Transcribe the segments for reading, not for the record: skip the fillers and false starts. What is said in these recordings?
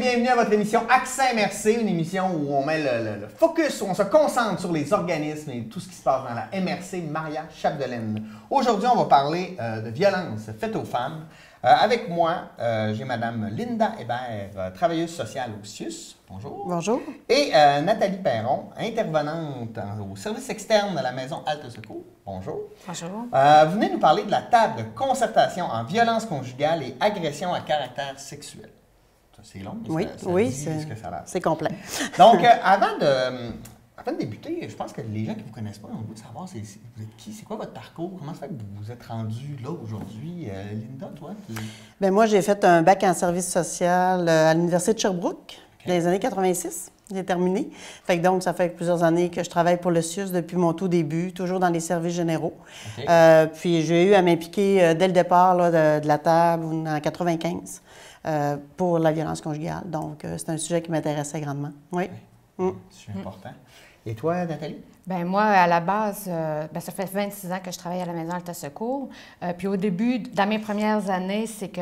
bienvenue à votre émission Accent MRC, une émission où on met le focus, où on se concentre sur les organismes et tout ce qui se passe dans la MRC Maria-Chapdelaine. Aujourd'hui, on va parler de violences faites aux femmes. Avec moi, j'ai Mme Linda Hébert, travailleuse sociale au CIUS. Bonjour. Bonjour. Et Nathalie Perron, intervenante au service externe de la maison Halte Secours. Bonjour. Bonjour. Vous venez nous parler de la table de concertation en violence conjugale et agression à caractère sexuel. C'est long, mais c'est complet. Donc, avant de débuter, je pense que les gens qui ne vous connaissent pas ont le goût de savoir vous êtes qui, c'est quoi votre parcours, comment ça fait que vous vous êtes rendu là aujourd'hui. Linda, toi? Bien, moi, j'ai fait un bac en service social à l'Université de Sherbrooke dans les années 86. J'ai terminé. Donc, ça fait plusieurs années que je travaille pour le CIUS depuis mon tout début, toujours dans les services généraux. Okay. Puis, j'ai eu à m'impliquer dès le départ là, de la table en 95 pour la violence conjugale. Donc, c'est un sujet qui m'intéressait grandement. Oui. C'est important. Et toi, Nathalie? Bien, moi, à la base, ça fait 26 ans que je travaille à la maison Halte Secours. Puis au début, dans mes premières années, c'est que,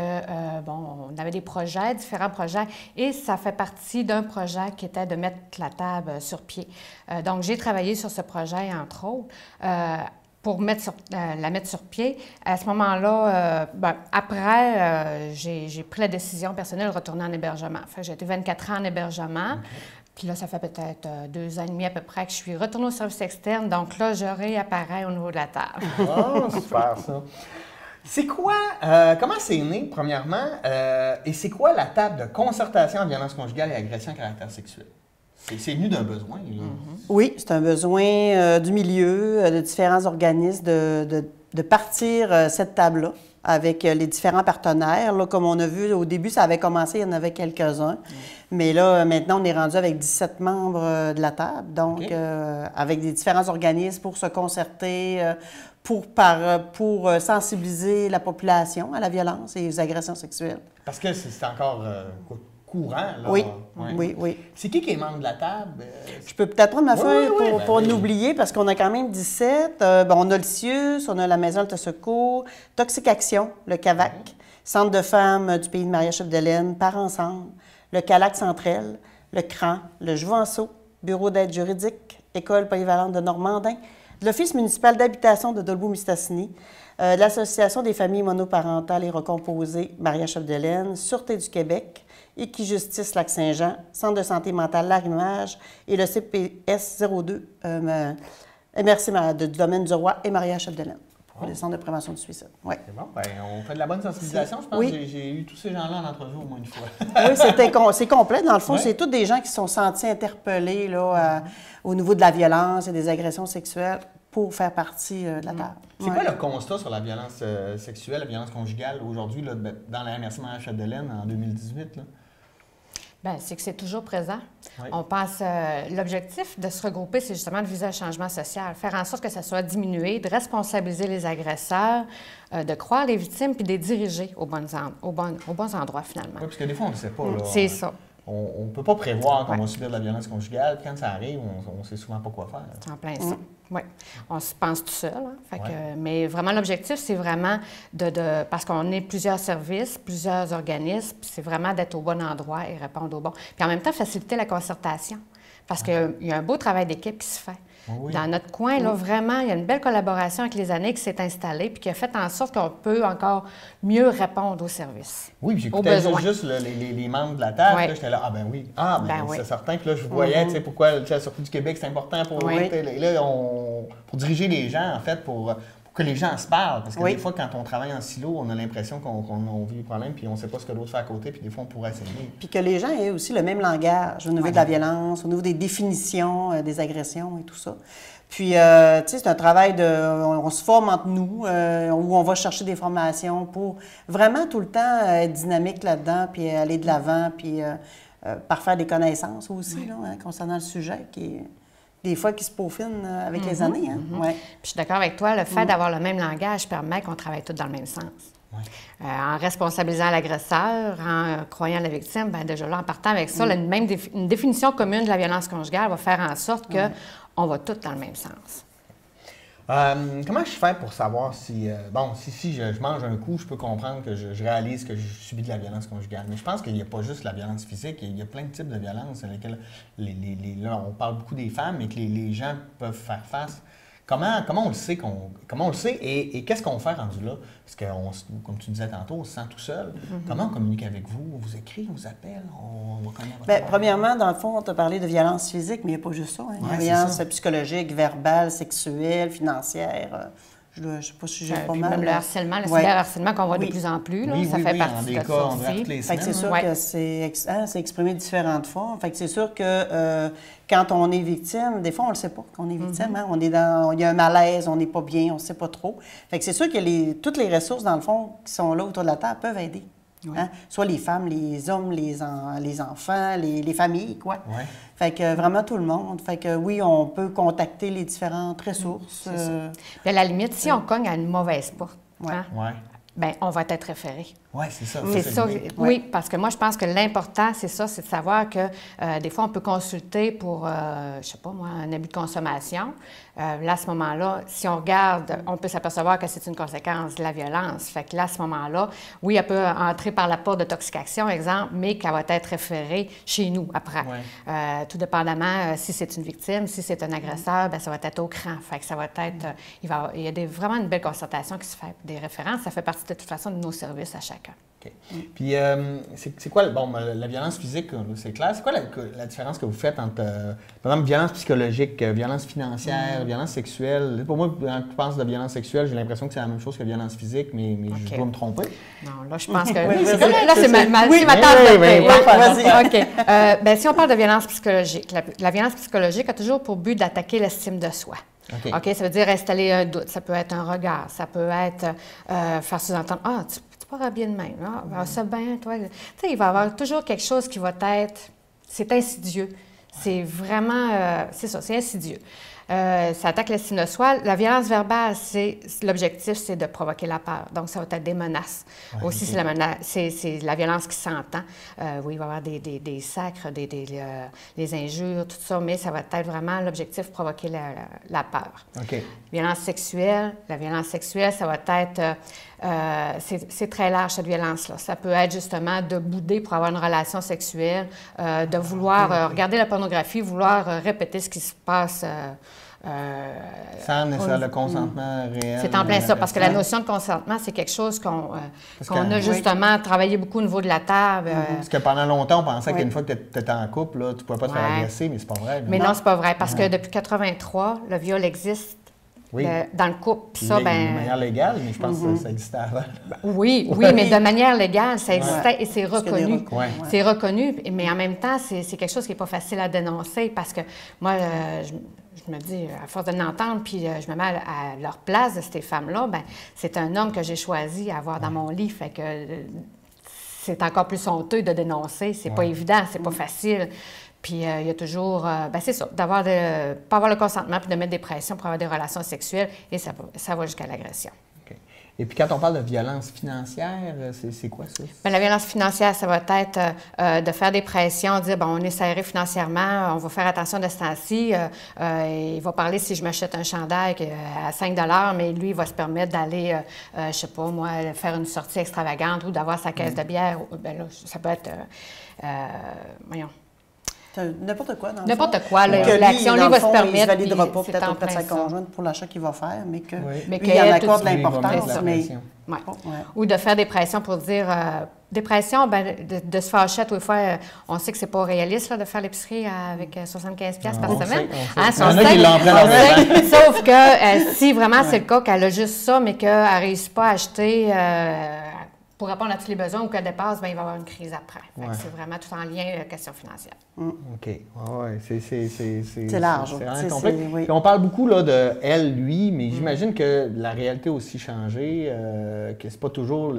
on avait des projets, différents projets, et ça fait partie d'un projet qui était de mettre la table sur pied. Donc, j'ai travaillé sur ce projet, entre autres, pour la mettre sur pied. À ce moment-là, après, j'ai pris la décision personnelle de retourner en hébergement. J'ai été 24 ans en hébergement. Okay. Puis là, ça fait peut-être 2 ans et demi à peu près que je suis retournée au service externe. Donc là, je réapparais au niveau de la table. Oh, super ça! C'est quoi, comment c'est né, premièrement, et c'est quoi la table de concertation en violence conjugale et agression à caractère sexuel? C'est venu d'un besoin, là. Oui, c'est un besoin du milieu, de différents organismes, de partir cette table-là avec les différents partenaires. Là, comme on a vu au début, ça avait commencé, il y en avait quelques-uns. Mais là, maintenant, on est rendu avec 17 membres de la table, donc avec des différents organismes pour se concerter, pour sensibiliser la population à la violence et aux agressions sexuelles. Parce que c'est encore courant, là. Oui, ouais. oui. C'est qui est membre de la table? Je peux peut-être prendre ma feuille pour n'oublier, parce qu'on a quand même 17. On a le CIUS, on a la maison Halte Secours, Toxic Action, le CAVAC, Centre de femmes du pays de Maria-Chapdelaine, Par Ensemble, le CALAC Centrel, le CRAN, le Jouvenceau, Bureau d'aide juridique, École polyvalente de Normandin, l'Office municipal d'habitation de Dolbeau-Mistassini, l'Association des familles monoparentales et recomposées Maria-Chapdelaine, Sûreté du Québec, Équijustice Lac-Saint-Jean, Centre de santé mentale Larimage et le CPS 02 MRC du domaine du Roi et Maria-Chapdelaine pour les centres de prévention du suicide. Ouais. C'est bon, on fait de la bonne sensibilisation. Je pense que j'ai eu tous ces gens-là en entrevue au moins une fois. Oui, c'est complet. Dans le fond, c'est tous des gens qui se sont sentis interpellés là, au niveau de la violence et des agressions sexuelles pour faire partie de la table. C'est quoi le constat sur la violence sexuelle, la violence conjugale aujourd'hui dans la MRC Maria-Chapdelaine en 2018? Là? Bien, c'est que c'est toujours présent. Oui. On pense, l'objectif de se regrouper, c'est justement de viser un changement social, faire en sorte que ça soit diminué, de responsabiliser les agresseurs, de croire les victimes, puis de les diriger aux bons endroits, finalement. Oui, parce que des fois, on ne sait pas. C'est ça. On ne peut pas prévoir qu'on va subir de la violence conjugale. Quand ça arrive, on ne sait souvent pas quoi faire. C'est en plein ça. Oui. On se pense tout seul. Hein? Mais vraiment, l'objectif, c'est vraiment parce qu'on est plusieurs services, plusieurs organismes, c'est vraiment d'être au bon endroit et répondre au bon. Puis en même temps, faciliter la concertation. Parce qu'il y a un beau travail d'équipe qui se fait. Oui. Dans notre coin, là, vraiment, il y a une belle collaboration avec les années qui s'est installée puis qui a fait en sorte qu'on peut encore mieux répondre aux services. Oui, puis j'écoutais juste les membres de la table. J'étais là, c'est certain. Puis là, je voyais pourquoi la Sûreté du Québec, c'est important pour pour diriger les gens, en fait, pour que les gens se parlent. Parce que des fois, quand on travaille en silo, on a l'impression qu'on vit le problème puis on ne sait pas ce que l'autre fait à côté, puis des fois, on pourrait essayer. Puis que les gens aient aussi le même langage au niveau de la violence, au niveau des définitions des agressions et tout ça. Puis, tu sais, c'est un travail on se forme entre nous, où on va chercher des formations pour vraiment tout le temps être dynamique là-dedans, puis aller de l'avant, puis parfaire des connaissances aussi, là, concernant le sujet qui est... Des fois, qui se peaufinent avec les années. Hein? Puis je suis d'accord avec toi, le fait d'avoir le même langage permet qu'on travaille tous dans le même sens. En responsabilisant l'agresseur, en croyant la victime, bien déjà là, en partant avec ça, une définition commune de la violence conjugale va faire en sorte qu'on va tous dans le même sens. Comment je fais pour savoir si, si je mange un coup, je peux comprendre que je réalise que je subis de la violence conjugale. Mais je pense qu'il n'y a pas juste la violence physique, il y a plein de types de violences dans lesquelles, là, on parle beaucoup des femmes, mais que les gens peuvent faire face. Comment on le sait et qu'est-ce qu'on fait rendu là? Parce que, comme tu disais tantôt, on se sent tout seul. Comment on communique avec vous? On vous écrit, on vous appelle? Premièrement, dans le fond, on t'a parlé de violence physique, mais il n'y a pas juste ça. Hein? Il y a violence psychologique, verbale, sexuelle, financière. Je ne sais pas si j'ai pas mal. Même le harcèlement, le cyberharcèlement qu'on voit de plus en plus, là, ça fait partie de ça aussi. C'est sûr que c'est exprimé de différentes formes. Fait que c'est sûr que quand on est victime, des fois, on ne le sait pas qu'on est victime. Hein? Il y a un malaise, on n'est pas bien, on ne sait pas trop. Fait que c'est sûr que toutes les ressources, dans le fond, qui sont là autour de la table peuvent aider. Oui. Hein? Soit les femmes, les hommes, les enfants, les familles, quoi. Oui. Fait que vraiment tout le monde. Fait que oui, on peut contacter les différentes ressources. Puis à la limite, si on cogne à une mauvaise porte, bien, on va être référé. Oui, c'est ça. C'est ça. Oui, parce que moi, je pense que l'important, c'est ça, c'est de savoir que des fois, on peut consulter pour, je sais pas moi, un abus de consommation. Là, à ce moment-là, si on regarde, on peut s'apercevoir que c'est une conséquence de la violence. Fait que là, à ce moment-là, oui, elle peut entrer par la porte de toxication, exemple, mais qu'elle va être référée chez nous après. Ouais. Tout dépendamment, si c'est une victime, si c'est un agresseur, bien, ça va être au cran. Fait que ça va être, il y a vraiment une belle concertation qui se fait, des références. Ça fait partie de toute façon de nos services à chacun. OK. Puis, c'est quoi, la violence physique, c'est clair. C'est quoi la différence que vous faites entre, par exemple, violence psychologique, violence financière, violence sexuelle? Pour moi, quand tu penses de violence sexuelle, j'ai l'impression que c'est la même chose que violence physique, mais je dois me tromper. Non, là, je pense que... là, c'est ma tasse de thé. OK. Bien, si on parle de violence psychologique, la violence psychologique a toujours pour but d'attaquer l'estime de soi. OK, ça veut dire installer un doute. Ça peut être un regard. Ça peut être faire sous-entendre « Ah, tu pas bien de même. Ah, ça bien, toi. » Tu sais, il va y avoir toujours quelque chose qui va être... C'est insidieux. C'est vraiment... c'est ça, c'est insidieux. Ça attaque l'estime de soi. La violence verbale, l'objectif, c'est de provoquer la peur. Donc, ça va être des menaces. Aussi, c'est la violence qui s'entend. Oui, il va y avoir des sacres, des injures, tout ça, mais ça va être vraiment l'objectif, provoquer la peur. Violence sexuelle. La violence sexuelle, ça va être... c'est très large, cette violence-là. Ça peut être justement de bouder pour avoir une relation sexuelle, de vouloir regarder la pornographie, vouloir répéter ce qui se passe. Sans nécessairement le consentement réel. C'est en plein ça, parce que la notion de consentement, c'est quelque chose qu'on a justement travaillé beaucoup au niveau de la table. Parce que pendant longtemps, on pensait qu'une fois que tu étais en couple, là, tu ne pouvais pas te faire agresser, mais c'est pas vrai. Mais non, c'est pas vrai, parce que depuis 1983, le viol existe. Dans le couple. Ça, de manière légale, mais je pense que ça existait avant. Oui, mais de manière légale, ça existait et c'est reconnu. C'est reconnu, mais en même temps, c'est quelque chose qui n'est pas facile à dénoncer parce que moi, je me dis, à force de l'entendre, puis je me mets à leur place de ces femmes-là, bien, c'est un homme que j'ai choisi à avoir dans mon lit, fait que c'est encore plus honteux de dénoncer. C'est pas évident, c'est pas facile. Puis il y a toujours, c'est ça, pas avoir le consentement puis de mettre des pressions pour avoir des relations sexuelles et ça va jusqu'à l'agression. OK. Et puis quand on parle de violence financière, c'est quoi ça? Bien, la violence financière, ça va être de faire des pressions, dire, bon, on est serré financièrement, on va faire attention de ce temps-ci. Il va parler si je m'achète un chandail à 5 $, mais lui, il va se permettre d'aller, je sais pas, moi, faire une sortie extravagante ou d'avoir sa caisse de bière. Bien là, ça peut être, voyons. N'importe quoi, dans n'importe quoi. L'action, lui, va se permettre. Il ne validera pas peut-être auprès de sa conjointe pour l'achat qu'il va faire, mais qu'il y en accorde de l'importance. Ou de faire des pressions pour dire... des pressions, de se fâcher à tous les fois. On sait que c'est pas réaliste là, de faire l'épicerie avec 75$ par semaine. Sauf que si vraiment c'est le cas qu'elle a juste ça, mais qu'elle ne réussit pas à acheter... pour répondre à tous les besoins ou qu'elle dépasse, bien, il va y avoir une crise après. C'est vraiment tout en lien avec la question financière. OK. C'est large. C'est complexe. Puis on parle beaucoup là, de elle, lui, mais j'imagine que la réalité a aussi changé, que c'est pas toujours...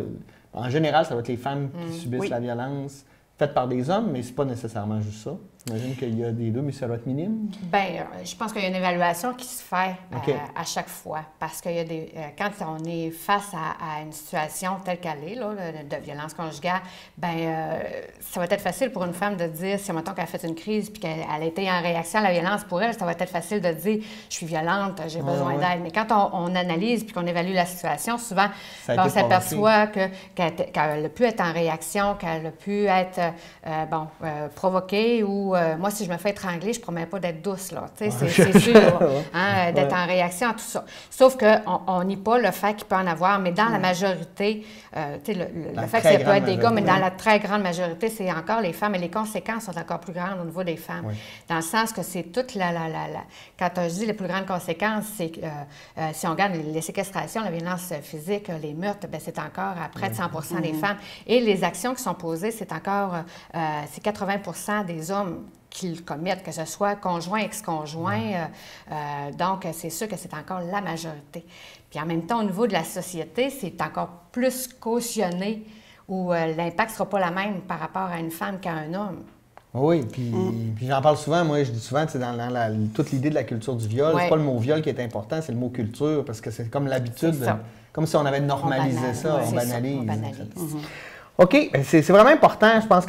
En général, ça va être les femmes qui subissent la violence faite par des hommes, mais c'est pas nécessairement juste ça. J'imagine qu'il y a des deux, mais ça doit être minime. Bien, je pense qu'il y a une évaluation qui se fait à chaque fois. Parce qu'il y a des. Quand on est face à une situation telle qu'elle est, là, de violence conjugale, bien, ça va être facile pour une femme de dire, si mettons qu'elle a fait une crise puis qu'elle a été en réaction à la violence, pour elle, ça va être facile de dire, je suis violente, j'ai besoin d'aide. Mais quand on analyse puis qu'on évalue la situation, souvent, on s'aperçoit qu'elle a pu être en réaction, qu'elle a pu être provoquée ou moi, si je me fais étrangler, je ne promets pas d'être douce, là. C'est sûr, hein, d'être en réaction à tout ça. Sauf qu'on nie pas le fait qu'il peut en avoir, mais dans la majorité, le fait que ça peut être des gars, mais dans la très grande majorité, c'est encore les femmes, et les conséquences sont encore plus grandes au niveau des femmes. Oui. Dans le sens que c'est toute quand je dis les plus grandes conséquences, c'est que si on regarde les séquestrations, la violence physique, les meurtres, bien, c'est encore à près de 100 des femmes. Et les actions qui sont posées, c'est encore c'est 80 des hommes qui le commettent, que ce soit conjoint, ex-conjoint. Donc, c'est sûr que c'est encore la majorité. Puis en même temps, au niveau de la société, c'est encore plus cautionné où l'impact ne sera pas la même par rapport à une femme qu'à un homme. Oui, puis j'en parle souvent. Moi, je dis souvent, c'est dans toute l'idée de la culture du viol. C'est pas le mot viol qui est important, c'est le mot culture, parce que c'est comme l'habitude, comme si on avait normalisé ça, on banalise. OK, c'est vraiment important, je pense,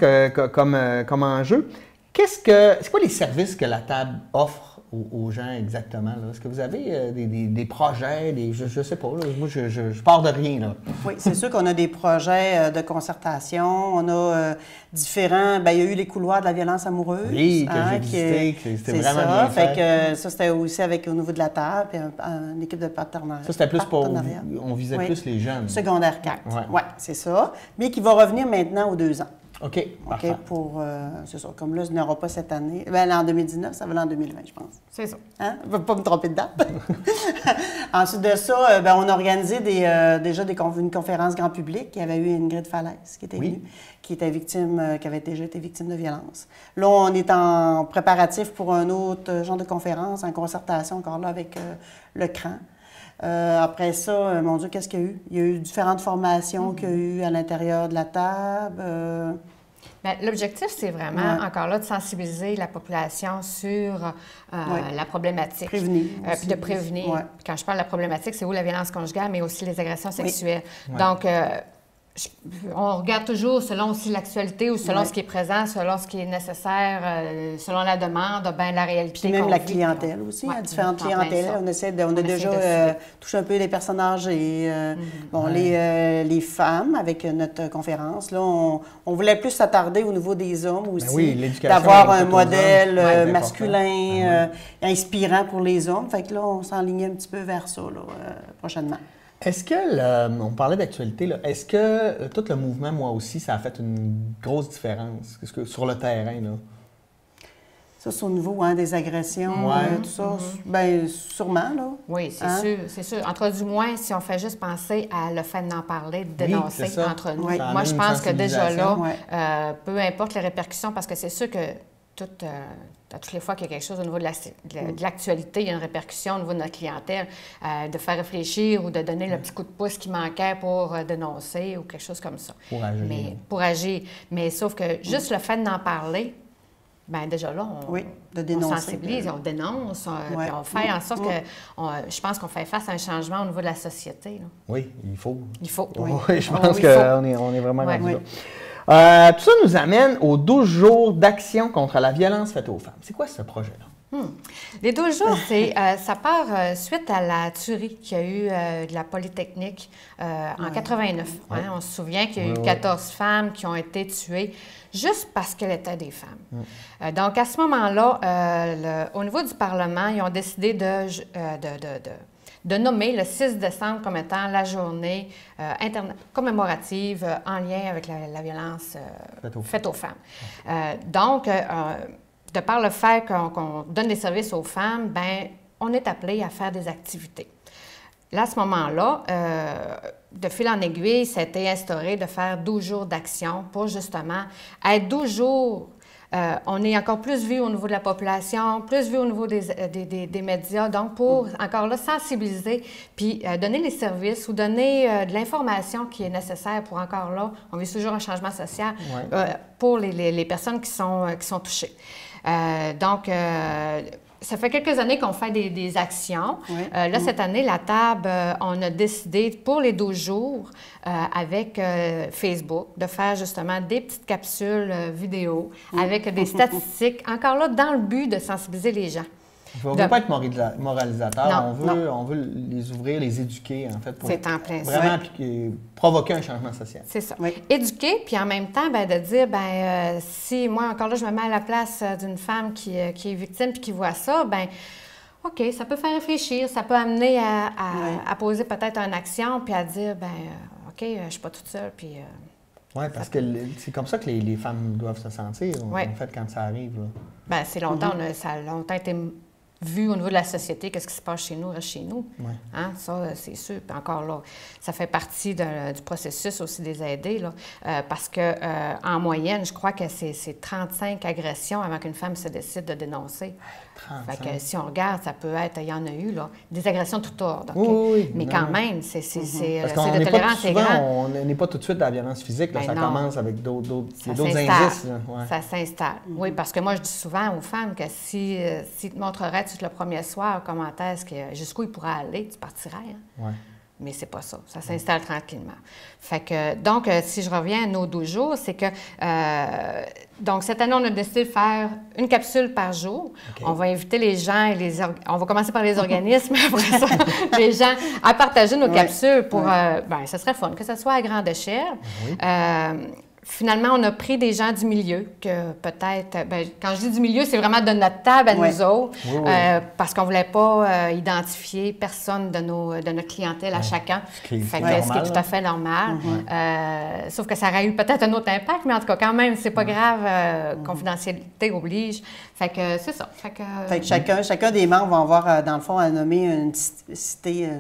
comme enjeu. C'est quoi les services que la table offre aux gens exactement? Est-ce que vous avez des projets, je ne sais pas, là, moi je pars de rien. Là. Oui, c'est sûr qu'on a des projets de concertation, on a différents, bien, il y a eu les couloirs de la violence amoureuse. Oui, que j'ai visité, c'était vraiment bien fait. Ça, c'était aussi au niveau de la table, puis une équipe de partenariat. Ça, c'était plus on visait plus les jeunes. Secondaire 4, oui, c'est ça, mais qui va revenir maintenant aux 2 ans. OK, parfait. C'est ça. Comme là, je n'aurai pas cette année. Bien, en 2019, ça va aller en 2020, je pense. C'est ça. Hein? Je ne vais pas me tromper de date. Ensuite de ça, on a organisé déjà une conférence grand public. Il y avait eu Ingrid Falaise qui était venue, qui avait déjà été victime de violence. Là, on est en préparatif pour un autre genre de conférence, en concertation encore là avec le CRAN. Après ça, mon Dieu, qu'est-ce qu'il y a eu? Il y a eu différentes formations qu'il y a eu à l'intérieur de la table. Bien, l'objectif, c'est vraiment, encore là, de sensibiliser la population sur la problématique. Prévenir. Puis de prévenir. Ouais. Quand je parle de la problématique, c'est la violence conjugale, mais aussi les agressions sexuelles. Oui. Donc, on regarde toujours selon aussi l'actualité ou selon ce qui est présent, selon ce qui est nécessaire, selon la demande, bien la réalité. Puis même la clientèle aussi, il y a différentes clientèles. On a déjà touché un peu les personnes âgées, les femmes avec notre conférence. Là, on voulait plus s'attarder au niveau des hommes aussi, d'avoir un modèle masculin inspirant pour les hommes. Fait que là, on s'enlignait un petit peu vers ça prochainement. Est-ce que, on parlait d'actualité, est-ce que tout le mouvement, moi aussi, ça a fait une grosse différence sur le terrain? Là? Ça, c'est au niveau des agressions, tout ça, bien, sûrement, là. Oui, c'est sûr. Du moins, si on fait juste penser à le fait d'en parler, de dénoncer entre nous. Moi, je pense que déjà là, peu importe les répercussions, parce que c'est sûr que à toutes les fois qu'il y a quelque chose au niveau de l'actualité, il y a une répercussion au niveau de notre clientèle, de faire réfléchir ou de donner le petit coup de pouce qui manquait pour dénoncer ou quelque chose comme ça. Pour agir. Mais sauf que juste le fait d'en parler, bien déjà là, on sensibilise, on dénonce, puis on fait en sorte que, je pense qu'on fait face à un changement au niveau de la société. Là. Oui, il faut. Il faut. Oui, je pense qu'on est vraiment rendu là. Tout ça nous amène aux 12 jours d'action contre la violence faite aux femmes. C'est quoi ce projet-là? Les 12 jours, ça part suite à la tuerie qu'il y a eu de la Polytechnique en 89. On se souvient qu'il y a eu 14 femmes qui ont été tuées juste parce qu'elles étaient des femmes. Donc, à ce moment-là, au niveau du Parlement, ils ont décidé de nommer le 6 décembre comme étant la journée commémorative en lien avec la violence faite aux femmes. Donc, de par le fait qu'on donne des services aux femmes, bien, on est appelé à faire des activités. Là, à ce moment-là, de fil en aiguille, ça a été instauré de faire 12 jours d'action pour justement être 12 jours. On est encore plus vu au niveau de la population, plus vu au niveau des médias, donc pour, encore là, sensibiliser, puis donner les services ou donner de l'information qui est nécessaire pour, encore là, on vit toujours un changement social pour les personnes qui sont touchées. Donc, ça fait quelques années qu'on fait des actions. Oui. Là, cette année, la table, on a décidé pour les 12 jours avec Facebook de faire justement des petites capsules vidéo avec des statistiques, encore là, dans le but de sensibiliser les gens. On ne veut pas être moralisateur, on veut les ouvrir, les éduquer, en fait, pour vraiment provoquer un changement social. C'est ça. Oui. Éduquer, puis en même temps, de dire, si moi, encore là, je me mets à la place d'une femme qui est victime puis qui voit ça, OK, ça peut faire réfléchir, ça peut amener à poser peut-être une action, puis à dire, OK, je ne suis pas toute seule, puis... Oui, parce que c'est comme ça que les femmes doivent se sentir, en fait, quand ça arrive. C'est longtemps, ça a longtemps été vu au niveau de la société, qu'est-ce qui se passe chez nous, reste chez nous. Ouais. Hein? Ça, c'est sûr. Puis encore là, ça fait partie du processus aussi des aider, là, parce que en moyenne, je crois que c'est 35 agressions avant qu'une femme se décide de dénoncer. 35. Fait que si on regarde, ça peut être, il y en a eu, là, des agressions de tout ordre. Okay? Oui, mais quand même, le seuil de tolérance est grand. On n'est pas tout de suite à la violence physique, là, ça commence avec d'autres indices. Ouais. Ça s'installe. Oui, parce que moi, je dis souvent aux femmes que si te montrerais le premier soir comment est-ce que jusqu'où il pourrait aller, tu partirais. Hein? Ouais. Mais c'est pas ça. Ça s'installe tranquillement. Fait que, donc, si je reviens à nos 12 jours, c'est que, donc, cette année, on a décidé de faire une capsule par jour. Okay. On va inviter les gens, on va commencer par les organismes, après ça, les gens à partager nos capsules pour, ça serait fun, que ce soit à grande échelle. Oui. Finalement, on a pris des gens du milieu que peut-être... quand je dis du milieu, c'est vraiment de notre table à nous autres, parce qu'on ne voulait pas identifier personne de notre clientèle à chacun. Ce qui est tout à fait normal. Sauf que ça aurait eu peut-être un autre impact, mais en tout cas, quand même, c'est pas grave. Confidentialité oblige. Fait que c'est ça. Fait que chacun des membres va avoir, dans le fond, à nommer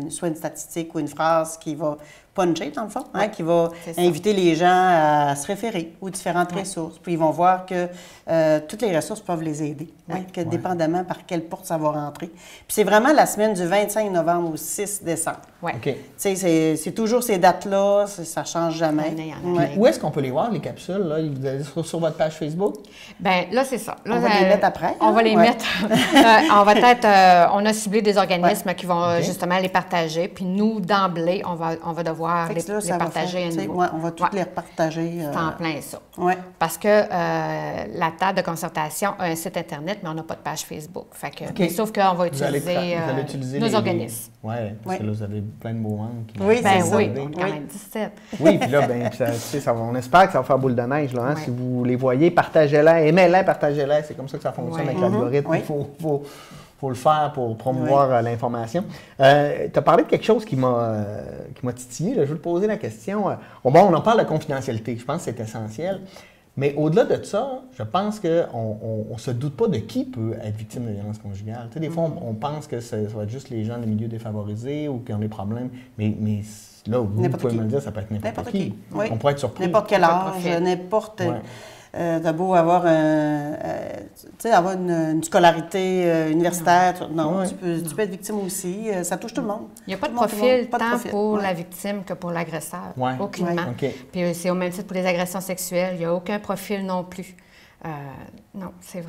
soit une statistique ou une phrase qui va puncher, dans le fond, qui va inviter les gens à se référer aux différentes ressources. Puis ils vont voir que toutes les ressources peuvent les aider, dépendamment par quelle porte ça va rentrer. Puis c'est vraiment la semaine du 25 novembre au 6 décembre. Ouais. Okay. C'est toujours ces dates-là, ça ne change jamais. Où est-ce qu'on peut les voir, les capsules? Là? Vous allez sur votre page Facebook? Bien, là, c'est ça. Là, on va les mettre après. On va les mettre. On a ciblé des organismes qui vont justement les partager. Puis nous, d'emblée, on va devoir les partager à nouveau. On va toutes les repartager. C'est en plein ça. Ouais. Parce que la table de concertation a un site Internet, mais on n'a pas de page Facebook. Fait que, sauf qu'on va utiliser nos organismes. Oui, parce que là, vous avez plein de beaux membres qui oui, quand même 17. Oui, puis là, on espère que ça va faire boule de neige. Là, hein? Si vous les voyez, partagez-les, aimez-les, partagez-les. C'est comme ça que ça fonctionne avec l'algorithme. Il faut le faire pour promouvoir l'information. Tu as parlé de quelque chose qui m'a titillé. Là. Je veux te poser la question. On en parle de confidentialité. Je pense que c'est essentiel. Mais au-delà de ça, je pense qu'on ne se doute pas de qui peut être victime de violence conjugale. Tu sais, des fois, on pense que ça va être juste les gens des milieux défavorisés ou qui ont des problèmes. Mais là, vous pouvez me le dire, ça peut être n'importe qui. Oui. On pourrait être surpris. N'importe quel âge, n'importe... T'as beau avoir une scolarité universitaire, tu peux être victime aussi. Ça touche tout le monde. Il n'y a pas de profil tant pour la victime que pour l'agresseur. Aucunement. Puis c'est au même titre pour les agressions sexuelles. Il n'y a aucun profil non plus. Non, c'est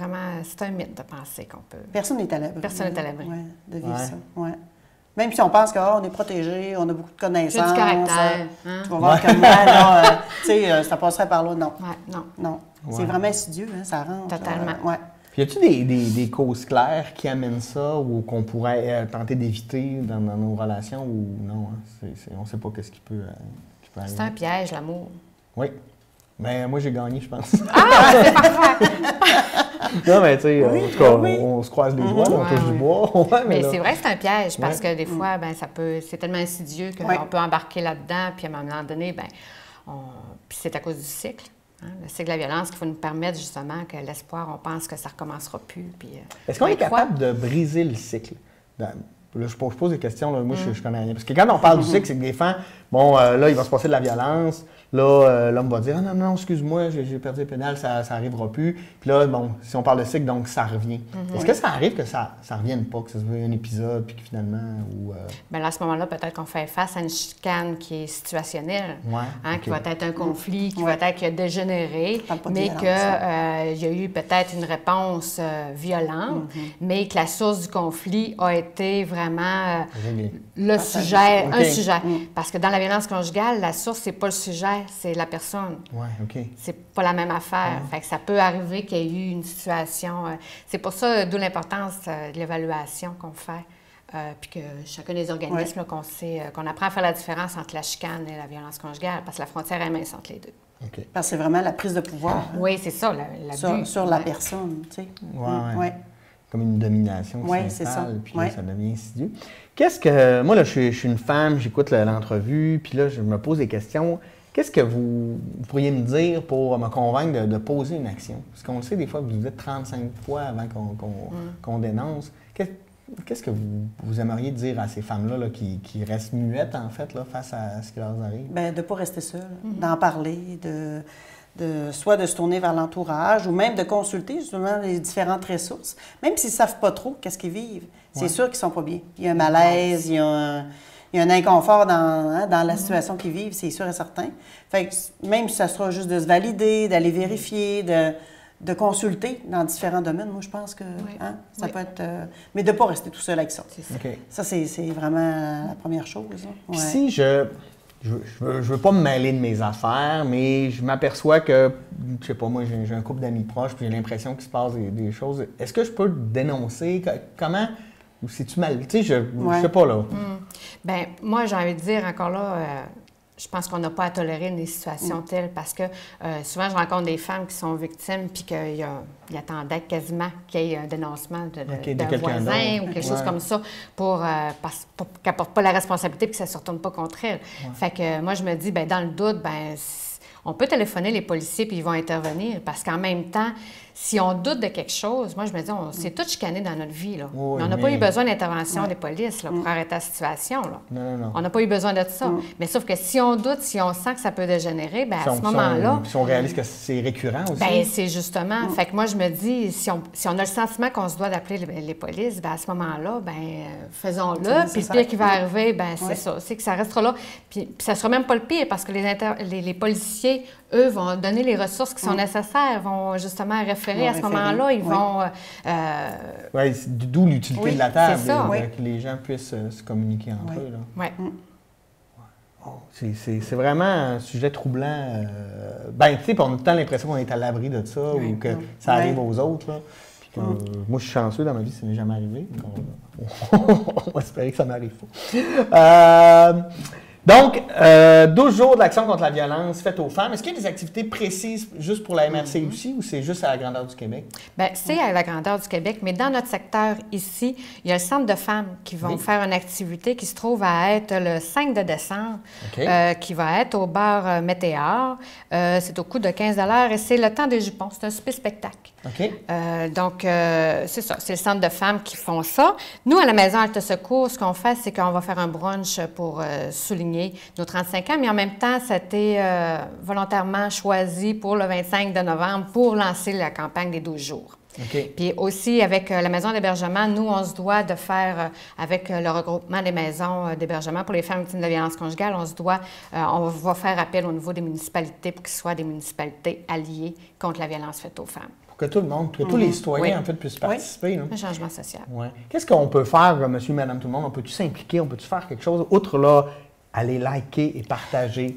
un mythe de penser qu'on peut... Personne n'est à l'abri. Personne n'est à l'abri. De vivre ça. Même si on pense qu'on est protégé, on a beaucoup de connaissances. J'ai du caractère. Tu vas voir comme moi, ça passerait par là. Non. Non. Ouais. C'est vraiment insidieux, ça rentre. Totalement. Puis y a-t-il des causes claires qui amènent ça ou qu'on pourrait tenter d'éviter dans nos relations ou non? Hein? On ne sait pas qu'est-ce qui peut arriver. C'est un piège, l'amour. Oui. Mais moi, j'ai gagné, je pense. Ah, c'est parfait! Non, mais tu sais, en tout cas, on se croise les doigts, on touche du bois. Mais c'est vrai que c'est un piège parce que des fois, c'est tellement insidieux qu'on peut embarquer là-dedans, puis à un moment donné, puis c'est à cause du cycle. Hein, le cycle de la violence qu'il faut nous permettre justement que l'espoir, on pense que ça ne recommencera plus. Est-ce qu'on est capable de briser le cycle? Là, je pose des questions, là, moi je connais rien. Parce que quand on parle du cycle, c'est que des fois, là, il va se passer de la violence, Là, l'homme va dire « Ah non, non, excuse-moi, j'ai perdu le pénal, ça n'arrivera plus. » Puis là, bon, si on parle de cycle, donc ça revient. Est-ce que ça arrive que ça ne revienne pas, que ça se voit un épisode, puis que finalement... Bien là, à ce moment-là, peut-être qu'on fait face à une chicane qui est situationnelle, qui va être un conflit, qui va être qui a dégénéré, mais qu'il y a eu peut-être une réponse violente, mais que la source du conflit a été vraiment le sujet, un sujet. Parce que dans la violence conjugale, la source, c'est pas le sujet, c'est la personne. C'est pas la même affaire. Fait que ça peut arriver qu'il y ait eu une situation... c'est pour ça, d'où l'importance de l'évaluation qu'on fait. Puis que chacun des organismes, qu'on apprend à faire la différence entre la chicane et la violence conjugale, parce que la frontière est mince entre les deux. Parce que c'est vraiment la prise de pouvoir. Oui, c'est ça, l'abus. Sur la personne, tu sais. Comme une domination qui s'installe, puis là, ça devient insidieux. Qu'est-ce que... Moi, là, je suis une femme, j'écoute l'entrevue, puis là, je me pose des questions. Qu'est-ce que vous pourriez me dire pour me convaincre de poser une action? Parce qu'on le sait, des fois, vous êtes 35 fois avant qu'on dénonce. Qu'est-ce que vous aimeriez dire à ces femmes-là là, qui restent muettes, en fait, là, face à ce qui leur arrive? Bien, de ne pas rester seule, d'en parler, soit de se tourner vers l'entourage ou même de consulter justement les différentes ressources. Même s'ils ne savent pas trop qu'est-ce qu'ils vivent, c'est sûr qu'ils ne sont pas bien. Il y a un malaise, il y a un inconfort dans la situation qu'ils vivent, c'est sûr et certain. Fait que même si ça sera juste de se valider, d'aller vérifier, de consulter dans différents domaines, moi, je pense que ça peut être... mais de ne pas rester tout seul avec ça. Ça, c'est vraiment la première chose. Puis si je veux pas me mêler de mes affaires, mais je m'aperçois que, je sais pas, moi, j'ai un couple d'amis proches, puis j'ai l'impression qu'il se passe des choses. Est-ce que je peux le dénoncer? Comment... Ou c'est-tu mal? Tu sais, je sais pas, là. Bien, moi, j'ai envie de dire, encore là... je pense qu'on n'a pas à tolérer des situations telles parce que souvent, je rencontre des femmes qui sont victimes puis qu'ils attendaient quasiment qu'il y ait un dénoncement d'un voisin ou quelque chose comme ça pour qu'elle ne porte pas la responsabilité et que ça ne se retourne pas contre elle. Fait que moi, je me dis, bien, dans le doute, bien, on peut téléphoner les policiers puis ils vont intervenir parce qu'en même temps, si on doute de quelque chose, moi, je me dis, on s'est tous chicanés dans notre vie. Là. On n'a pas eu besoin d'intervention des polices là, pour arrêter la situation. Là. Non. On n'a pas eu besoin de ça. Mais sauf que si on doute, si on sent que ça peut dégénérer, bien, à ce moment-là... Si on réalise que c'est récurrent aussi. Bien, c'est justement... Fait que moi, je me dis, si on a le sentiment qu'on se doit d'appeler les polices, bien, à ce moment-là, bien, faisons-le. Puis le pire qui va arriver, bien, c'est ça. C'est que ça restera là. Puis ça ne sera même pas le pire parce que les policiers, eux, vont donner les ressources qui sont nécessaires, vont justement référer à ce moment-là, ils vont... Oui, d'où l'utilité de la table, que les gens puissent se communiquer entre eux. Oui. C'est vraiment un sujet troublant. Ben, tu sais, on a tout le temps l'impression qu'on est à l'abri de ça ou que ça arrive aux autres. Là. Puis moi, je suis chanceux dans ma vie, ça n'est jamais arrivé. On va espérer que ça n'arrive pas. Donc, 12 jours de l'action contre la violence faite aux femmes. Est-ce qu'il y a des activités précises juste pour la MRC aussi ou c'est juste à la grandeur du Québec? Bien, c'est à la grandeur du Québec, mais dans notre secteur ici, il y a le Centre de femmes qui vont faire une activité qui se trouve à être le 5 de décembre, qui va être au bar Météor. C'est au coût de 15 $ et c'est le temps des jupons. C'est un super spectacle. Donc, c'est ça. C'est le Centre de femmes qui font ça. Nous, à la Maison Alta Secours, ce qu'on fait, c'est qu'on va faire un brunch pour souligner nos 35 ans, mais en même temps, c'était volontairement choisi pour le 25 de novembre pour lancer la campagne des 12 jours. Puis aussi, avec la maison d'hébergement, nous, on se doit de faire, avec le regroupement des maisons d'hébergement pour les femmes victimes de violences conjugales, on va faire appel au niveau des municipalités pour qu'ils soient des municipalités alliées contre la violence faite aux femmes. Pour que tout le monde, que tous les citoyens, en fait, puissent participer. Un changement social. Qu'est-ce qu'on peut faire, monsieur, madame, tout le monde? On peut-tu s'impliquer? On peut-tu faire quelque chose? Outre, là, aller liker et partager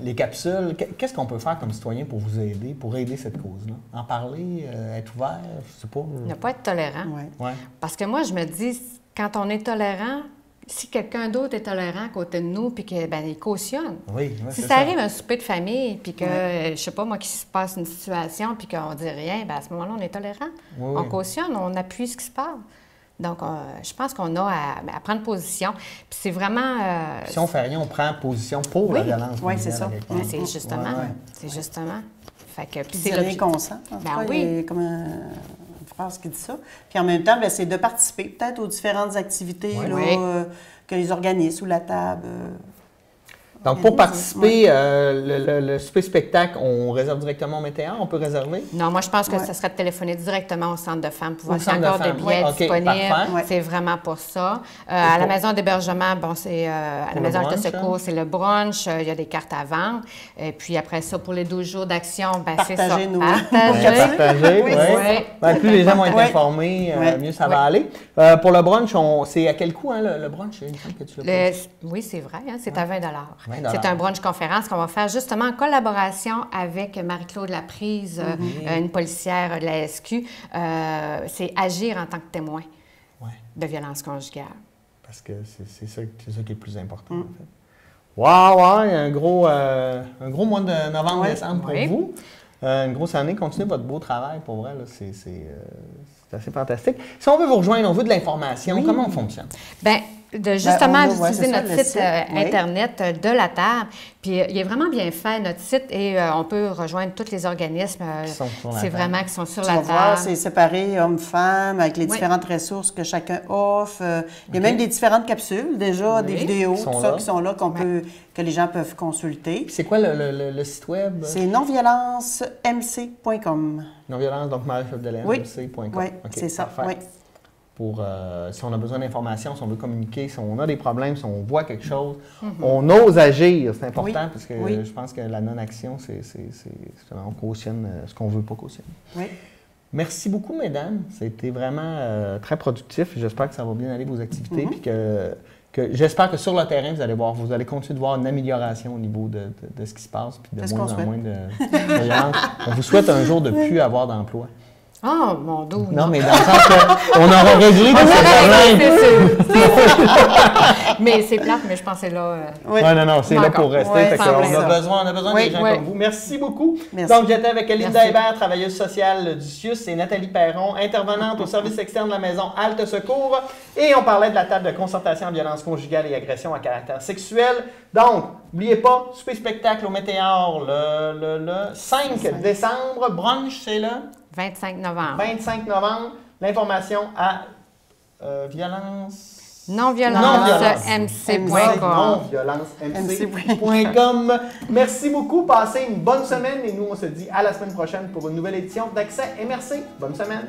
les capsules. Qu'est-ce qu'on peut faire comme citoyen pour vous aider, pour aider cette cause-là? En parler, être ouvert, je sais pas. Ne pas être tolérant. Parce que moi, je me dis, quand on est tolérant, si quelqu'un d'autre est tolérant à côté de nous, puis qu'il cautionne. Si ça arrive un souper de famille, puis que, je sais pas, moi, qu'il se passe une situation, puis qu'on dit rien, bien, à ce moment-là, on est tolérant. On cautionne, on appuie ce qui se passe. Donc, je pense qu'on a à prendre position. Puis c'est vraiment... si on fait rien, on prend position pour la violence. C'est ça. C'est justement. C'est justement. Fait que, puis c'est rien qu'on sent. Il y a comme une phrase qui dit ça. Puis en même temps, c'est de participer peut-être aux différentes activités que les organismes ou la table Donc, pour participer, le souper-spectacle, on réserve directement au Météor? On peut réserver? Non, moi, je pense que ce serait de téléphoner directement au centre de femmes pour voir s'il y a encore des billets disponibles. C'est vraiment pour ça. À la maison d'hébergement, bon, c'est à la maison de secours, c'est le brunch. Il y a des cartes à vendre. Et puis après ça, pour les 12 jours d'action, c'est ça. Partagez, oui. Plus les gens vont être informés, mieux ça va aller. Pour le brunch, c'est à quel coût, hein, le brunch? Il me semble que tu l'as pas dit. Oui, c'est vrai. Hein, c'est à 20 C'est un brunch conférence qu'on va faire justement en collaboration avec Marie-Claude Laprise, une policière de la SQ. C'est agir en tant que témoin de violence conjugale. Parce que c'est ça qui est le plus important, en fait. Wow, un gros mois de novembre-décembre pour vous. Une grosse année. Continuez votre beau travail, pour vrai. C'est assez fantastique. Si on veut vous rejoindre, on veut de l'information, comment on fonctionne? Bien, justement, d'utiliser notre site Internet de la table. Puis, il est vraiment bien fait, notre site, et on peut rejoindre tous les organismes. C'est vraiment qui sont sur la table. Voir, c'est séparé hommes-femmes, avec les différentes ressources que chacun offre. Il y a même des différentes capsules, déjà, des vidéos, tout ça, qui sont là, que les gens peuvent consulter. C'est quoi le site web? C'est nonviolencemc.com. Non-violence, donc Marie-Chapdelaine, mc.com. Oui, c'est ça. Oui. Pour, si on a besoin d'informations, si on veut communiquer, si on a des problèmes, si on voit quelque chose, on ose agir. C'est important parce que je pense que la non-action, on cautionne ce qu'on ne veut pas cautionner. Oui. Merci beaucoup, mesdames. C'était vraiment très productif. J'espère que ça va bien aller vos activités. Puis j'espère que sur le terrain, vous allez continuer de voir une amélioration au niveau de ce qui se passe. Puis de moins en moins de violence. On vous souhaite un jour de ne plus avoir d'emploi. Oh, mon dos! Non, mais dans le sens qu'on aura réglé tous ces problèmes. Mais c'est plate, mais je pense que c'est là... non, c'est là pour rester. On a besoin des gens comme vous. Merci beaucoup. Merci. Donc, j'étais avec Linda Hébert, travailleuse sociale du CIUS, et Nathalie Perron, intervenante au service externe de la maison Halte Secours. Et on parlait de la table de concertation en violence conjugale et agression à caractère sexuel. Donc, n'oubliez pas, souper-spectacle au Météor le 5 décembre. Brunch, c'est là? 25 novembre. 25 novembre. L'information à nonviolencemc.com. Merci beaucoup. Passez une bonne semaine et nous, on se dit à la semaine prochaine pour une nouvelle édition d'Accès et merci. Bonne semaine.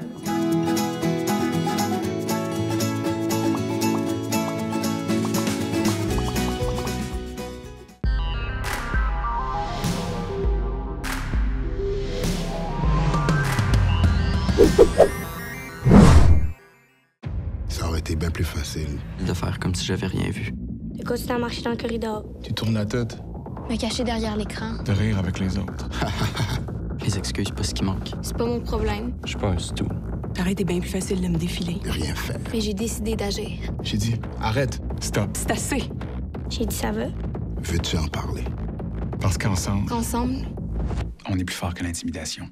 Ça aurait été bien plus facile de faire comme si j'avais rien vu. De continuer à marcher dans le corridor. Tu tournes la tête. Me cacher derrière l'écran. De rire avec les autres. Les excuses, pas ce qui manque. C'est pas mon problème. Je suis pas un stou. Ça aurait été bien plus facile de me défiler. De rien faire. Mais j'ai décidé d'agir. J'ai dit, arrête, stop. C'est assez. J'ai dit, ça va. Veux-tu en parler? Parce qu'ensemble, Ensemble, on est plus fort que l'intimidation.